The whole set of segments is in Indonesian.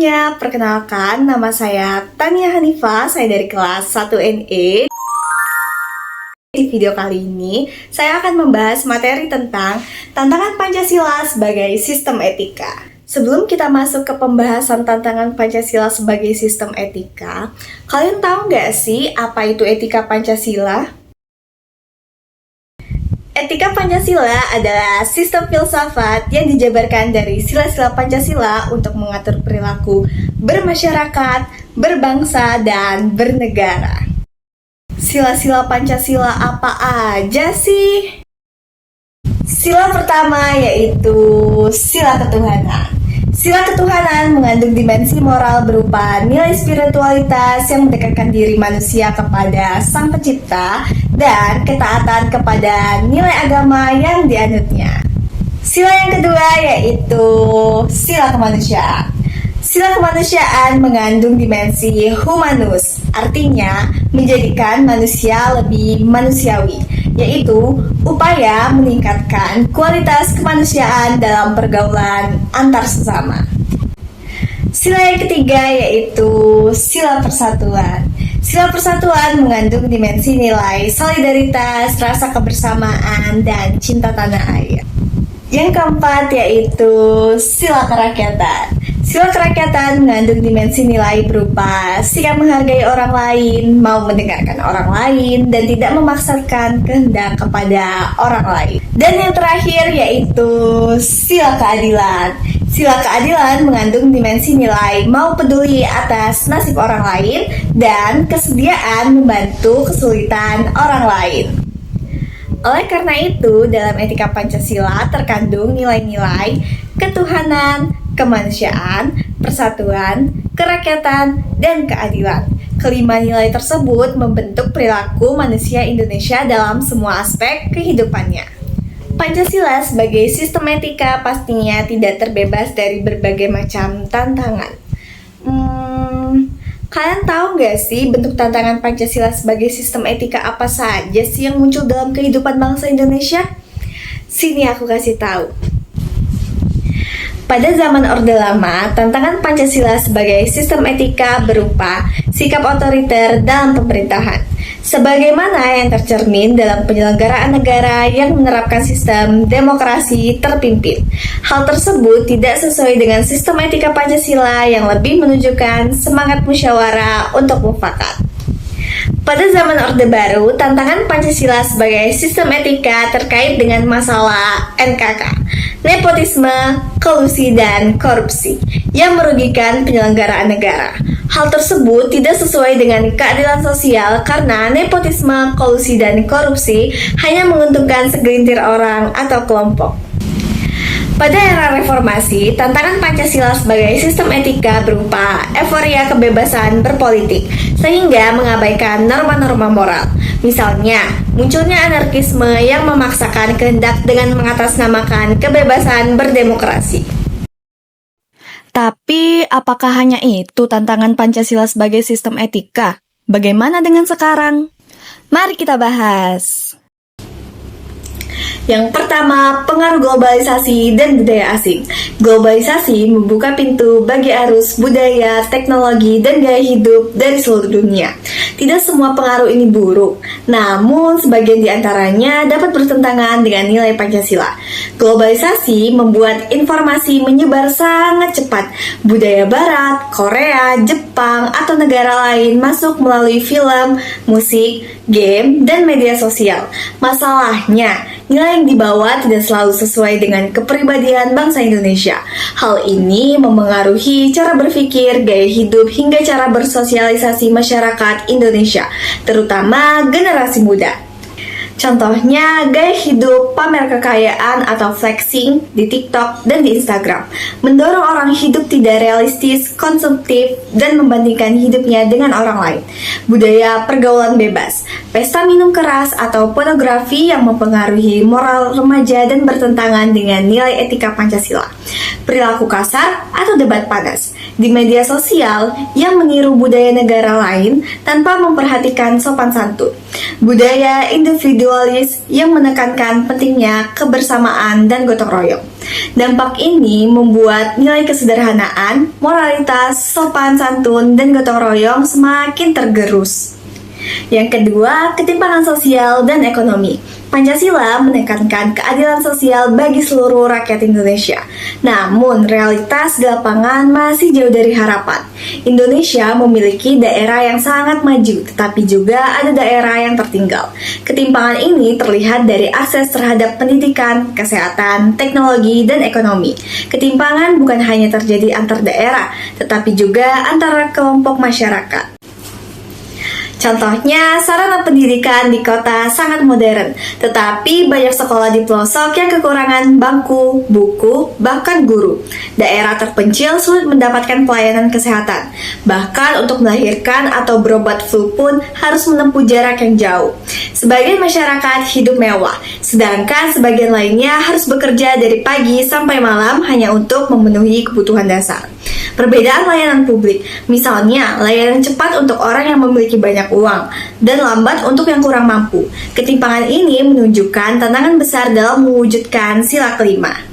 semuanya, perkenalkan nama saya Tania Hanifah, saya dari kelas 1NE. Di video kali ini, saya akan membahas materi tentang tantangan Pancasila sebagai sistem etika. Sebelum kita masuk ke pembahasan tantangan Pancasila sebagai sistem etika, kalian tahu nggak sih apa itu etika Pancasila? Etika Pancasila adalah sistem filsafat yang dijabarkan dari sila-sila Pancasila untuk mengatur perilaku bermasyarakat, berbangsa, dan bernegara. Sila-sila Pancasila apa aja sih? Sila pertama yaitu sila ketuhanan. Sila ketuhanan mengandung dimensi moral berupa nilai spiritualitas yang mendekatkan diri manusia kepada Sang Pencipta dan ketaatan kepada nilai agama yang dianutnya. Sila yang kedua yaitu sila kemanusiaan. Sila kemanusiaan mengandung dimensi humanus, artinya menjadikan manusia lebih manusiawi, yaitu upaya meningkatkan kualitas kemanusiaan dalam pergaulan antar sesama. Sila yang ketiga yaitu sila persatuan. Sila persatuan mengandung dimensi nilai solidaritas, rasa kebersamaan, dan cinta tanah air. Yang keempat yaitu sila kerakyatan. Sila kerakyatan mengandung dimensi nilai berupa sikap menghargai orang lain, mau mendengarkan orang lain, dan tidak memaksakan kehendak kepada orang lain. Dan yang terakhir yaitu sila keadilan. Sila keadilan mengandung dimensi nilai mau peduli atas nasib orang lain dan kesediaan membantu kesulitan orang lain. Oleh karena itu, dalam etika Pancasila terkandung nilai-nilai ketuhanan, kemanusiaan, persatuan, kerakyatan, dan keadilan. Kelima nilai tersebut membentuk perilaku manusia Indonesia dalam semua aspek kehidupannya. Pancasila sebagai sistem etika pastinya tidak terbebas dari berbagai macam tantangan. Kalian tahu nggak sih bentuk tantangan Pancasila sebagai sistem etika apa saja sih yang muncul dalam kehidupan bangsa Indonesia? Sini aku kasih tahu. Pada zaman Orde Lama, tantangan Pancasila sebagai sistem etika berupa sikap otoriter dalam pemerintahan, sebagaimana yang tercermin dalam penyelenggaraan negara yang menerapkan sistem demokrasi terpimpin. Hal tersebut tidak sesuai dengan sistem etika Pancasila yang lebih menunjukkan semangat musyawarah untuk mufakat. Pada zaman Orde Baru, tantangan Pancasila sebagai sistem etika terkait dengan masalah NKK, nepotisme, kolusi, dan korupsi yang merugikan penyelenggaraan negara. Hal tersebut tidak sesuai dengan keadilan sosial karena nepotisme, kolusi, dan korupsi hanya menguntungkan segelintir orang atau kelompok. Pada era reformasi, tantangan Pancasila sebagai sistem etika berupa euforia kebebasan berpolitik, sehingga mengabaikan norma-norma moral. Misalnya, munculnya anarkisme yang memaksakan kehendak dengan mengatasnamakan kebebasan berdemokrasi. Tapi, apakah hanya itu tantangan Pancasila sebagai sistem etika? Bagaimana dengan sekarang? Mari kita bahas. Yang pertama, pengaruh globalisasi dan budaya asing. Globalisasi membuka pintu bagi arus budaya, teknologi, dan gaya hidup dari seluruh dunia. Tidak semua pengaruh ini buruk, namun sebagian di antaranya dapat bertentangan dengan nilai Pancasila. Globalisasi membuat informasi menyebar sangat cepat. Budaya Barat, Korea, Jepang, atau negara lain masuk melalui film, musik, game, dan media sosial. Masalahnya, nilai yang dibawa tidak selalu sesuai dengan kepribadian bangsa Indonesia. Hal ini memengaruhi cara berpikir, gaya hidup, hingga cara bersosialisasi masyarakat Indonesia, terutama generasi muda. Contohnya, gaya hidup, pamer kekayaan atau flexing di TikTok dan di Instagram mendorong orang hidup tidak realistis, konsumtif, dan membandingkan hidupnya dengan orang lain. Budaya pergaulan bebas, pesta minum keras atau pornografi yang mempengaruhi moral remaja dan bertentangan dengan nilai etika Pancasila. Perilaku kasar atau debat panas di media sosial yang meniru budaya negara lain tanpa memperhatikan sopan santun. Budaya individu individualis yang menekankan pentingnya kebersamaan dan gotong royong. Dampak ini membuat nilai kesederhanaan, moralitas, sopan santun, dan gotong royong semakin tergerus. Yang kedua, ketimpangan sosial dan ekonomi. Pancasila menekankan keadilan sosial bagi seluruh rakyat Indonesia. Namun, realitas di lapangan masih jauh dari harapan. Indonesia memiliki daerah yang sangat maju, tetapi juga ada daerah yang tertinggal. Ketimpangan ini terlihat dari akses terhadap pendidikan, kesehatan, teknologi, dan ekonomi. Ketimpangan bukan hanya terjadi antar daerah, tetapi juga antara kelompok masyarakat. Contohnya, sarana pendidikan di kota sangat modern, tetapi banyak sekolah di pelosok yang kekurangan bangku, buku, bahkan guru. Daerah terpencil sulit mendapatkan pelayanan kesehatan. Bahkan untuk melahirkan atau berobat flu pun harus menempuh jarak yang jauh. Sebagian masyarakat hidup mewah, sedangkan sebagian lainnya harus bekerja dari pagi sampai malam hanya untuk memenuhi kebutuhan dasar. Perbedaan layanan publik, misalnya layanan cepat untuk orang yang memiliki banyak uang dan lambat untuk yang kurang mampu. Ketimpangan ini menunjukkan tantangan besar dalam mewujudkan sila kelima.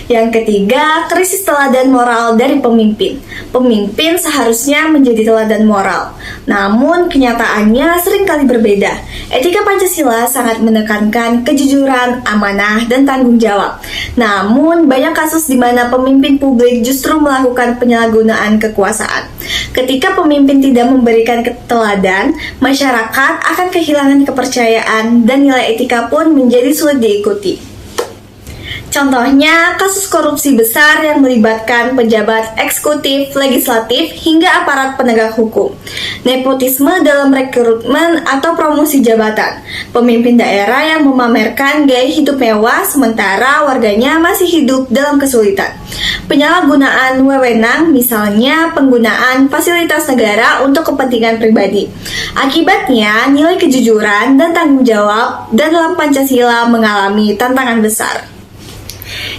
Yang ketiga, krisis teladan moral dari pemimpin. Pemimpin seharusnya menjadi teladan moral, namun kenyataannya seringkali berbeda. Etika Pancasila sangat menekankan kejujuran, amanah, dan tanggung jawab. Namun, banyak kasus di mana pemimpin publik justru melakukan penyalahgunaan kekuasaan. Ketika pemimpin tidak memberikan teladan, masyarakat akan kehilangan kepercayaan dan nilai etika pun menjadi sulit diikuti. Contohnya, kasus korupsi besar yang melibatkan pejabat eksekutif, legislatif, hingga aparat penegak hukum. Nepotisme dalam rekrutmen atau promosi jabatan. Pemimpin daerah yang memamerkan gaya hidup mewah sementara warganya masih hidup dalam kesulitan. Penyalahgunaan wewenang, misalnya penggunaan fasilitas negara untuk kepentingan pribadi. Akibatnya, nilai kejujuran dan tanggung jawab dalam Pancasila mengalami tantangan besar.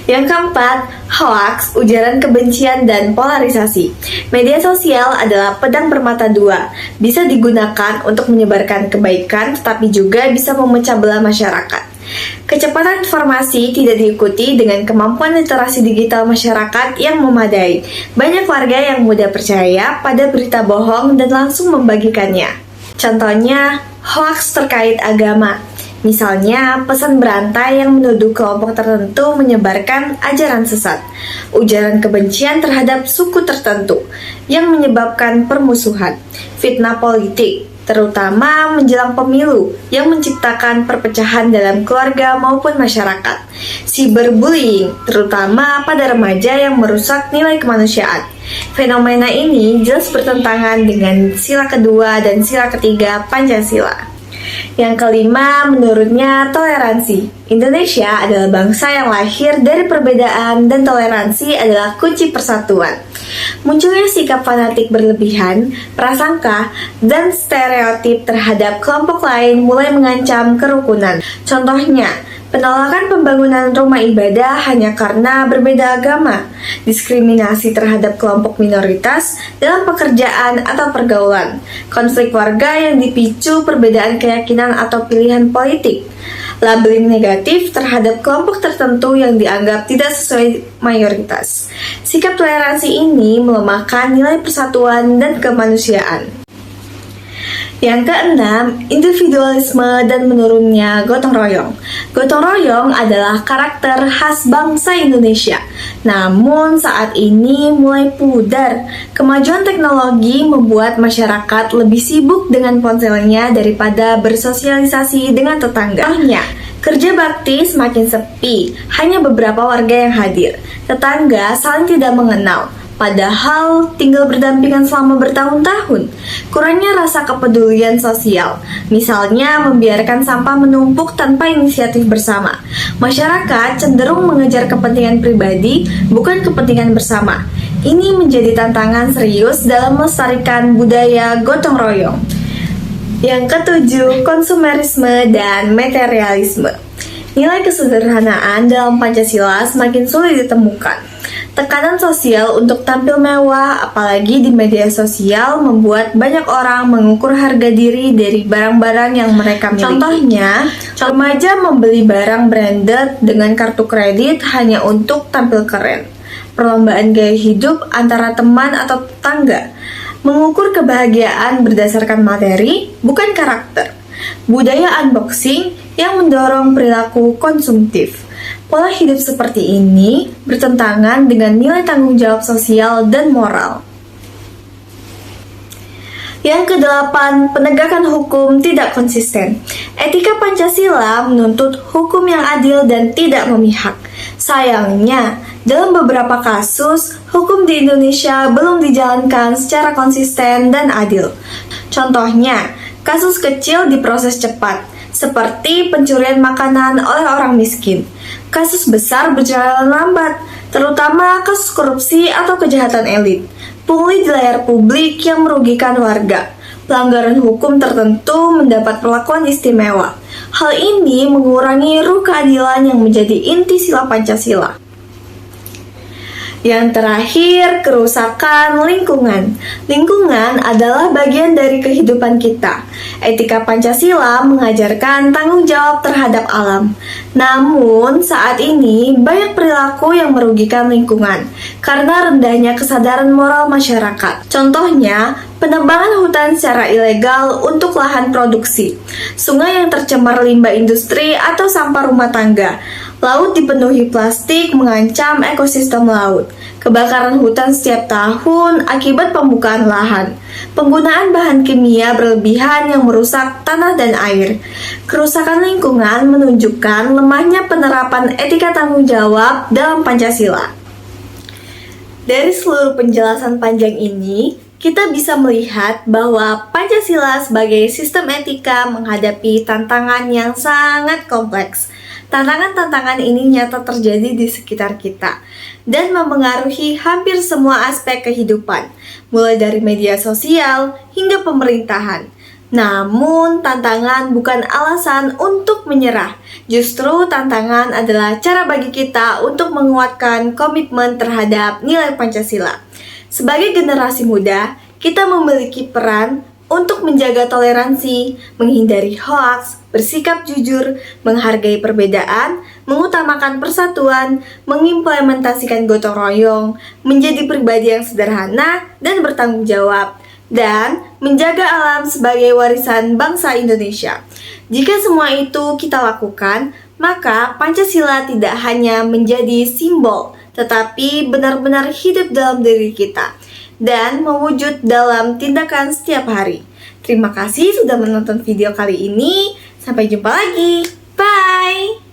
Yang keempat, hoaks, ujaran kebencian, dan polarisasi. Media sosial adalah pedang bermata dua, bisa digunakan untuk menyebarkan kebaikan, tetapi juga bisa memecah belah masyarakat. Kecepatan informasi tidak diikuti dengan kemampuan literasi digital masyarakat yang memadai. Banyak warga yang mudah percaya pada berita bohong dan langsung membagikannya. Contohnya, hoaks terkait agama. Misalnya, pesan berantai yang menuduh kelompok tertentu menyebarkan ajaran sesat, ujaran kebencian terhadap suku tertentu yang menyebabkan permusuhan, fitnah politik, terutama menjelang pemilu yang menciptakan perpecahan dalam keluarga maupun masyarakat, cyberbullying, terutama pada remaja yang merusak nilai kemanusiaan. Fenomena ini jelas bertentangan dengan sila kedua dan sila ketiga Pancasila. Yang kelima, menurutnya toleransi. Indonesia adalah bangsa yang lahir dari perbedaan dan toleransi adalah kunci persatuan. Munculnya sikap fanatik berlebihan, prasangka, dan stereotip terhadap kelompok lain mulai mengancam kerukunan. Contohnya, penolakan pembangunan rumah ibadah hanya karena berbeda agama, diskriminasi terhadap kelompok minoritas dalam pekerjaan atau pergaulan, konflik warga yang dipicu perbedaan keyakinan atau pilihan politik, labeling negatif terhadap kelompok tertentu yang dianggap tidak sesuai mayoritas. Sikap toleransi ini melemahkan nilai persatuan dan kemanusiaan. Yang keenam, individualisme dan menurunnya gotong royong. Gotong royong adalah karakter khas bangsa Indonesia. Namun saat ini mulai pudar. Kemajuan teknologi membuat masyarakat lebih sibuk dengan ponselnya daripada bersosialisasi dengan tetangga. Contohnya, kerja bakti semakin sepi, hanya beberapa warga yang hadir. Tetangga saling tidak mengenal. Padahal tinggal berdampingan selama bertahun-tahun. Kurangnya rasa kepedulian sosial, misalnya membiarkan sampah menumpuk tanpa inisiatif bersama. Masyarakat cenderung mengejar kepentingan pribadi, bukan kepentingan bersama. Ini menjadi tantangan serius dalam melestarikan budaya gotong royong. Yang ketujuh, konsumerisme dan materialisme. Nilai kesederhanaan dalam Pancasila semakin sulit ditemukan. Tekanan sosial untuk tampil mewah, apalagi di media sosial, membuat banyak orang mengukur harga diri dari barang-barang yang mereka miliki. Contohnya, remaja membeli barang branded dengan kartu kredit hanya untuk tampil keren. Perlombaan gaya hidup antara teman atau tetangga. Mengukur kebahagiaan berdasarkan materi, bukan karakter. Budaya unboxing yang mendorong perilaku konsumtif. Pola hidup seperti ini bertentangan dengan nilai tanggung jawab sosial dan moral. Yang kedelapan, penegakan hukum tidak konsisten. Etika Pancasila menuntut hukum yang adil dan tidak memihak. Sayangnya, dalam beberapa kasus, hukum di Indonesia belum dijalankan secara konsisten dan adil. Contohnya, kasus kecil diproses cepat, seperti pencurian makanan oleh orang miskin. Kasus besar berjalan lambat, terutama kasus korupsi atau kejahatan elit. Pungli di layar publik yang merugikan warga. Pelanggaran hukum tertentu mendapat perlakuan istimewa. Hal ini mengurangi ruh keadilan yang menjadi inti sila Pancasila. Yang terakhir, kerusakan lingkungan. Lingkungan adalah bagian dari kehidupan kita. Etika Pancasila mengajarkan tanggung jawab terhadap alam. Namun, saat ini banyak perilaku yang merugikan lingkungan karena rendahnya kesadaran moral masyarakat. Contohnya, penebangan hutan secara ilegal untuk lahan produksi, sungai yang tercemar limbah industri atau sampah rumah tangga, laut dipenuhi plastik mengancam ekosistem laut, kebakaran hutan setiap tahun akibat pembukaan lahan, penggunaan bahan kimia berlebihan yang merusak tanah dan air. Kerusakan lingkungan menunjukkan lemahnya penerapan etika tanggung jawab dalam Pancasila. Dari seluruh penjelasan panjang ini, kita bisa melihat bahwa Pancasila sebagai sistem etika menghadapi tantangan yang sangat kompleks. Tantangan-tantangan ini nyata terjadi di sekitar kita dan memengaruhi hampir semua aspek kehidupan, mulai dari media sosial hingga pemerintahan. Namun, tantangan bukan alasan untuk menyerah. Justru tantangan adalah cara bagi kita untuk menguatkan komitmen terhadap nilai Pancasila. Sebagai generasi muda, kita memiliki peran untuk menjaga toleransi, menghindari hoaks, bersikap jujur, menghargai perbedaan, mengutamakan persatuan, mengimplementasikan gotong royong, menjadi pribadi yang sederhana dan bertanggung jawab, dan menjaga alam sebagai warisan bangsa Indonesia. Jika semua itu kita lakukan, maka Pancasila tidak hanya menjadi simbol, tetapi benar-benar hidup dalam diri kita dan mewujud dalam tindakan setiap hari. Terima kasih sudah menonton video kali ini. Sampai jumpa lagi. Bye!